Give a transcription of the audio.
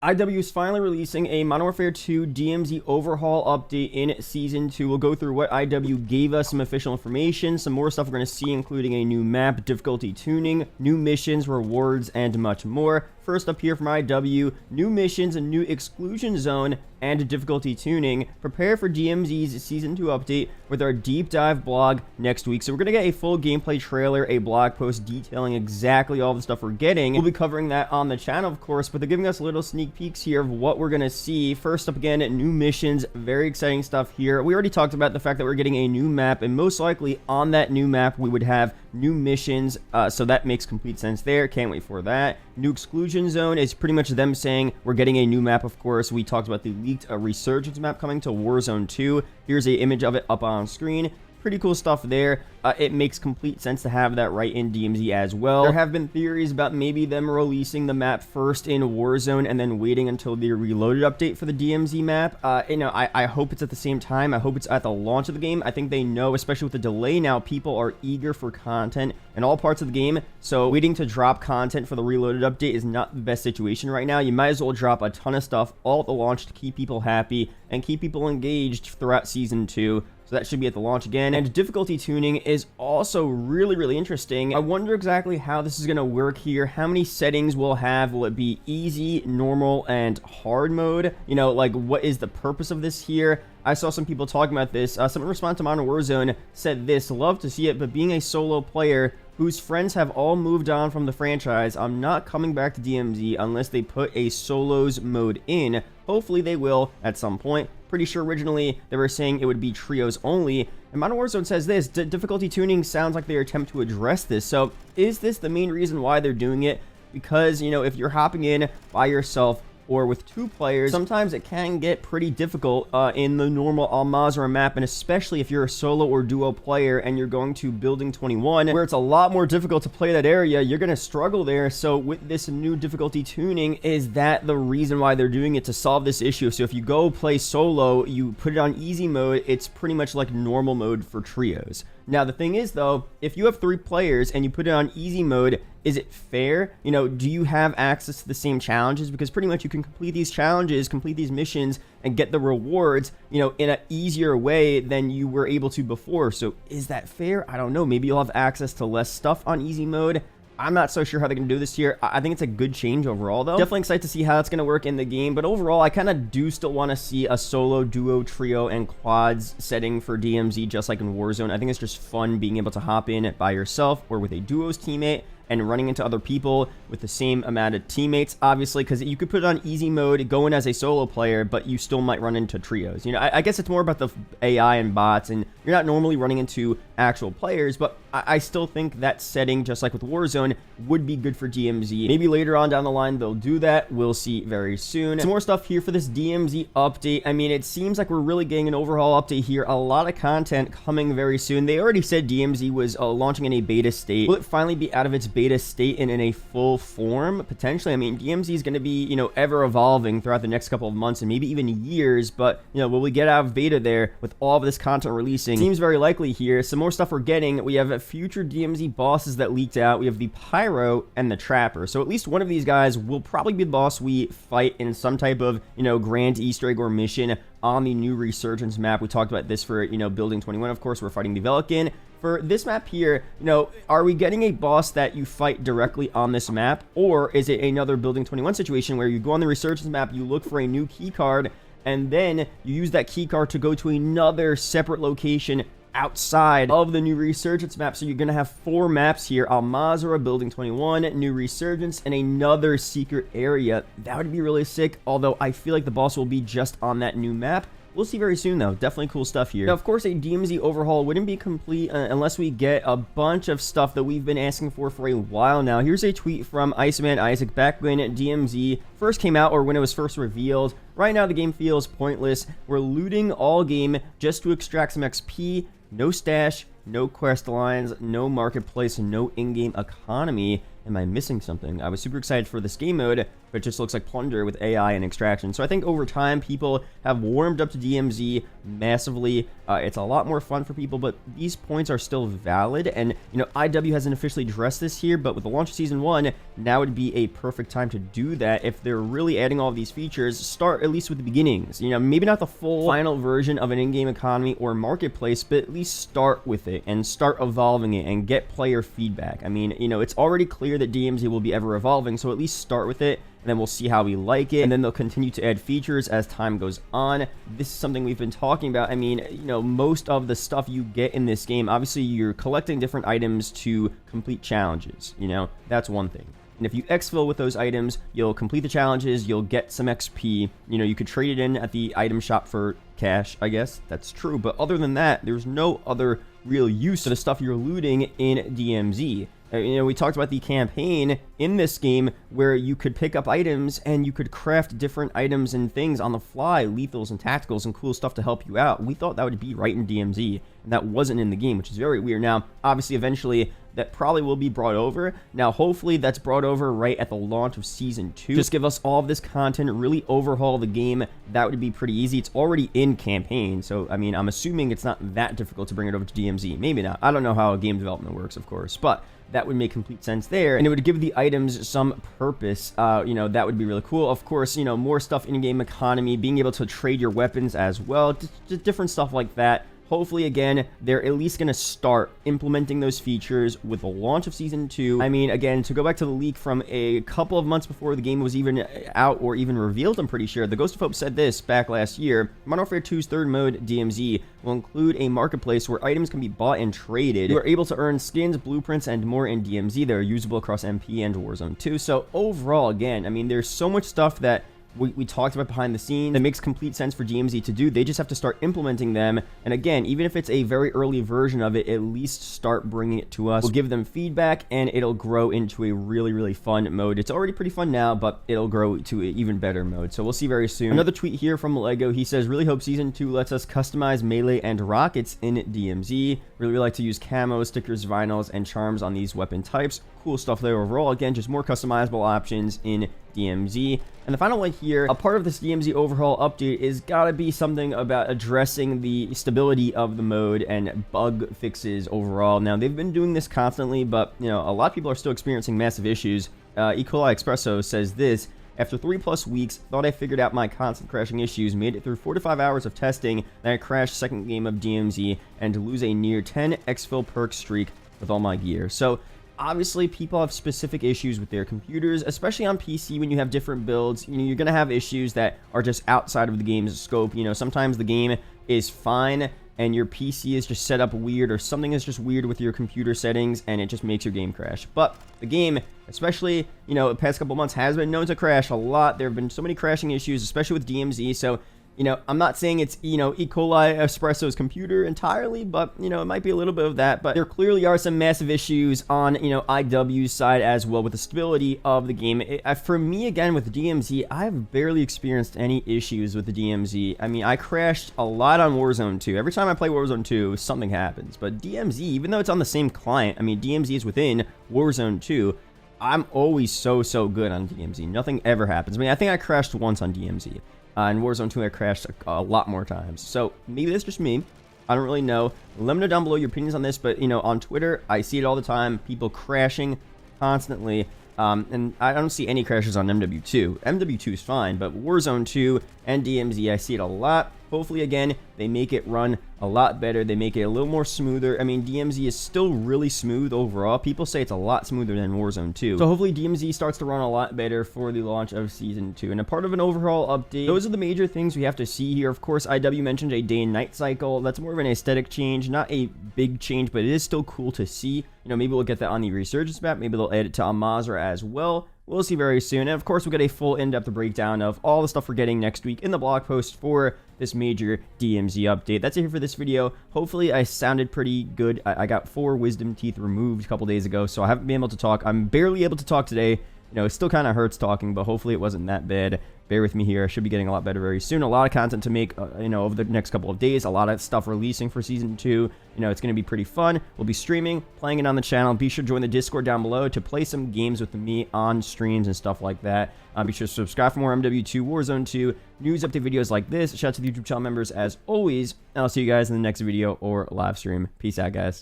IW is finally releasing a Modern Warfare 2 DMZ Overhaul update in Season 2. We'll go through what IW gave us, some official information, some more stuff we're going to see, including a new map, difficulty tuning, new missions, rewards, and much more. First up here from IW, new missions, a new exclusion zone, and difficulty tuning. Prepare for DMZ's Season 2 update with our deep dive blog next week. So we're going to get a full gameplay trailer, a blog post detailing exactly all the stuff we're getting. We'll be covering that on the channel, of course, but they're giving us little sneak peeks here of what we're going to see. First up again, new missions, very exciting stuff here. We already talked about the fact that we're getting a new map, and most likely on that new map we would have new missions, so that makes complete sense there. Can't wait for that. New exclusion zone is pretty much them saying we're getting a new map, of course. We talked about the leaked Resurgence map coming to Warzone 2. Here's an image of it up on screen. Pretty cool stuff there. It makes complete sense to have that right in DMZ as well. There have been theories about maybe them releasing the map first in Warzone and then waiting until the Reloaded update for the DMZ map. I hope it's at the same time. I hope it's at the launch of the game. I think they know, especially with the delay now, people are eager for content in all parts of the game. So waiting to drop content for the Reloaded update is not the best situation right now. You might as well drop a ton of stuff all at the launch to keep people happy and keep people engaged throughout Season 2. So that should be at the launch again. And difficulty tuning is also really interesting. I wonder exactly how this is going to work here. How many settings we'll have? Will it be easy, normal, and hard mode? You know, like, what is the purpose of this here? I saw some people talking about this. Someone responded to Modern Warzone, said this: love to see it, but being a solo player whose friends have all moved on from the franchise, I'm not coming back to DMZ unless they put a solos mode in. Hopefully they will at some point. Pretty sure originally they were saying it would be trios only. And Modern Warzone says this: difficulty tuning sounds like their attempt to address this. So is this the main reason why they're doing it? Because, you know, if you're hopping in by yourself or with two players, sometimes it can get pretty difficult in the normal Al-Mazrah map, and especially if you're a solo or duo player and you're going to Building 21, where it's a lot more difficult to play that area, you're going to struggle there. So with this new difficulty tuning, is that the reason why they're doing it, to solve this issue? So if you go play solo, you put it on easy mode, it's pretty much like normal mode for trios. Now, the thing is, though, if you have 3 players and you put it on easy mode, is it fair? You know, do you have access to the same challenges? Because pretty much you can complete these challenges, complete these missions, and get the rewards, you know, in an easier way than you were able to before. So is that fair? I don't know. Maybe you'll have access to less stuff on easy mode. I'm not so sure how they're going to do this here. I think it's a good change overall, though. Definitely excited to see how it's going to work in the game. But overall, I kind of do still want to see a solo, duo, trio, and quads setting for DMZ, just like in Warzone. I think it's just fun being able to hop in by yourself or with a duos teammate and running into other people with the same amount of teammates, obviously, because you could put it on easy mode, go in as a solo player, but you still might run into trios. You know, I guess it's more about the AI and bots, and you're not normally running into actual players, but I still think that setting, just like with Warzone, would be good for DMZ. Maybe later on down the line they'll do that. We'll see very soon. Some more stuff here for this DMZ update. I mean, it seems like we're really getting an overhaul update here. A lot of content coming very soon. They already said DMZ was launching in a beta state. Will it finally be out of its beta state and in a full form? Potentially. I mean, DMZ is going to be, you know, ever evolving throughout the next couple of months and maybe even years, but, you know, will we get out of beta there with all of this content releasing? Seems very likely here. Some more stuff we're getting. We have future DMZ bosses that leaked out. We have the Pyro and the Trapper. So at least one of these guys will probably be the boss we fight in some type of, you know, grand Easter egg or mission on the new Resurgence map. We talked about this for, you know, Building 21. Of course, we're fighting the Velikan. For this map here, you know, are we getting a boss that you fight directly on this map, or is it another Building 21 situation where you go on the Resurgence map, you look for a new key card, and then you use that key card to go to another separate location outside of the new Resurgence map? So you're going to have 4 maps here: Al-Mazrah, Building 21, new Resurgence, and another secret area. That would be really sick, although I feel like the boss will be just on that new map. We'll see very soon, though. Definitely cool stuff here. Now, of course, a DMZ overhaul wouldn't be complete unless we get a bunch of stuff that we've been asking for a while now. Here's a tweet from Iceman Isaac back when DMZ first came out, or when it was first revealed. Right now, the game feels pointless. We're looting all game just to extract some XP. No stash, no quest lines, no marketplace, no in-game economy. Am I missing something? I was super excited for this game mode, but it just looks like plunder with AI and extraction. So I think over time, people have warmed up to DMZ massively. It's a lot more fun for people, but these points are still valid. And, you know, IW hasn't officially addressed this here, but with the launch of Season 1, now would be a perfect time to do that. If they're really adding all of these features, start at least with the beginnings. You know, maybe not the full final version of an in-game economy or marketplace, but at least start with it and start evolving it and get player feedback. I mean, you know, it's already clear that DMZ will be ever evolving, so at least start with it, and then we'll see how we like it, and then they'll continue to add features as time goes on. This is something we've been talking about. I mean, you know, most of the stuff you get in this game, obviously you're collecting different items to complete challenges, you know, that's one thing. And if you exfil with those items, you'll complete the challenges, you'll get some XP, you know, you could trade it in at the item shop for cash, I guess, that's true, but other than that, there's no other real use of the stuff you're looting in DMZ. You know, we talked about the campaign in this game where you could pick up items and you could craft different items and things on the fly, lethals and tacticals and cool stuff to help you out. We thought that would be right in DMZ, and that wasn't in the game, which is very weird. Now, obviously, eventually, that probably will be brought over. Now, hopefully, that's brought over right at the launch of Season 2. Just give us all of this content, really overhaul the game. That would be pretty easy. It's already in campaign, so, I mean, I'm assuming it's not that difficult to bring it over to DMZ. Maybe not. I don't know how game development works, of course, but that would make complete sense there, and it would give the items some purpose. You know, that would be really cool. Of course, you know, more stuff in-game economy, being able to trade your weapons as well, just different stuff like that. Hopefully, again, they're at least going to start implementing those features with the launch of Season 2. I mean, again, to go back to the leak from a couple of months before the game was even out or even revealed, I'm pretty sure, the Ghost of Hope said this back last year: Modern Warfare 2's third mode, DMZ, will include a marketplace where items can be bought and traded. You are able to earn skins, blueprints, and more in DMZ that are usable across MP and Warzone 2. So overall, again, I mean, there's so much stuff that we talked about behind the scenes that makes complete sense for DMZ to do. They just have to start implementing them, and again, even if it's a very early version of it, at least start bringing it to us. We'll give them feedback, and it'll grow into a really, really fun mode. It's already pretty fun now, but it'll grow to an even better mode, so we'll see very soon. Another tweet here from Lego. He says, really hope Season 2 lets us customize melee and rockets in DMZ. Really like to use camo, stickers, vinyls, and charms on these weapon types. Cool stuff there overall. Again, just more customizable options in DMZ. And the final one here, a part of this DMZ overhaul update is gotta be something about addressing the stability of the mode and bug fixes overall. Now, they've been doing this constantly, but, you know, a lot of people are still experiencing massive issues. E. coli Espresso says this: after 3+ weeks, thought I figured out my constant crashing issues, made it through 4 to 5 hours of testing, then I crashed second game of DMZ, and to lose a near 10 exfil perk streak with all my gear. So, obviously, people have specific issues with their computers, especially on PC when you have different builds. You know, you're going to have issues that are just outside of the game's scope. You know, sometimes the game is fine and your PC is just set up weird, or something is just weird with your computer settings and it just makes your game crash. But the game, especially, you know, the past couple months, has been known to crash a lot. There have been so many crashing issues, especially with DMZ, so you know, I'm not saying it's, you know, E. coli Espresso's computer entirely, but, you know, it might be a little bit of that. But there clearly are some massive issues on, you know, IW's side as well with the stability of the game. For me, again, with DMZ, I've barely experienced any issues with the DMZ. I mean, I crashed a lot on Warzone 2. Every time I play Warzone 2, something happens. But DMZ, even though it's on the same client, I mean, DMZ is within Warzone 2. I'm always so good on DMZ. Nothing ever happens. I mean, I think I crashed once on DMZ. In Warzone 2, I crashed a lot more times. So maybe that's just me. I don't really know. Let me know down below your opinions on this. But, you know, on Twitter, I see it all the time. People crashing constantly. And I don't see any crashes on MW2. MW2 is fine, but Warzone 2 and DMZ, I see it a lot. Hopefully, again, they make it run a lot better. They make it a little more smoother. I mean, DMZ is still really smooth overall. People say it's a lot smoother than Warzone 2. So hopefully DMZ starts to run a lot better for the launch of Season 2. And a part of an overhaul update, those are the major things we have to see here. Of course, IW mentioned a day and night cycle. That's more of an aesthetic change, not a big change, but it is still cool to see. You know, maybe we'll get that on the Resurgence map. Maybe they'll add it to Al-Mazrah as well. We'll see very soon. And of course, we'll get a full in-depth breakdown of all the stuff we're getting next week in the blog post for this major DMZ update. That's it for this video. Hopefully, I sounded pretty good. I got 4 wisdom teeth removed a couple days ago, so I haven't been able to talk. I'm barely able to talk today. You know, it still kind of hurts talking, but hopefully it wasn't that bad. bear with me here. I should be getting a lot better very soon. A lot of content to make, you know, over the next couple of days. A lot of stuff releasing for Season 2. You know, it's going to be pretty fun. We'll be streaming, playing it on the channel. Be sure to join the Discord down below to play some games with me on streams and stuff like that. Be sure to subscribe for more MW2 Warzone 2 news update videos like this. Shout out to the YouTube channel members as always. And I'll see you guys in the next video or live stream. Peace out, guys.